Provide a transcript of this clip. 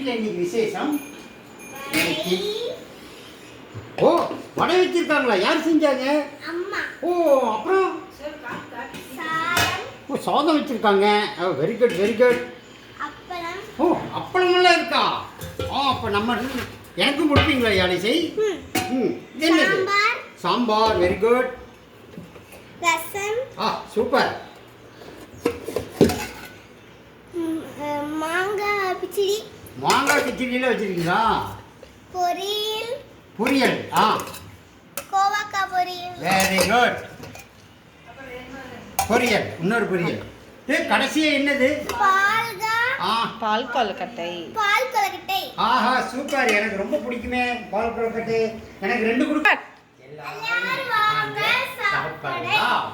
வீட்டில் இன்னைக்கு விசேஷம். ஓ, வடை வச்சிருக்காங்களா? யார் செஞ்சாங்க? அம்மா. ஓ, அப்புறம் ஓ, சாதம் வச்சிருக்காங்க. Very good very good. அப்பளம். ஓ, அப்பளமெல்லாம் இருக்கா? அப்போ நம்ம எனக்கும் கொடுப்பீங்களா யாழிசை? இது என்னது? Sambar. Very good. Rasam. Super. மாங்காய் கிச்சடி. மாங்காய் கிச்சடியில் வச்சிருக்கீங்களா? பொரியல். பொரியல். கோவக்காய் பொரியல். Very good. பொரியல். இன்னொரு பொரியல். கடைசியா என்னது? பால் கொழுக்கட்டை. பால் கொழுக்கட்டை. ஆஹா, சூப்பர். எனக்கு ரொம்ப பிடிக்குமே பால் கொழுக்கட்டை. எனக்கு 2 கொடுங்க. எல்லாரும் வாங்க சாப்பிடலாம்.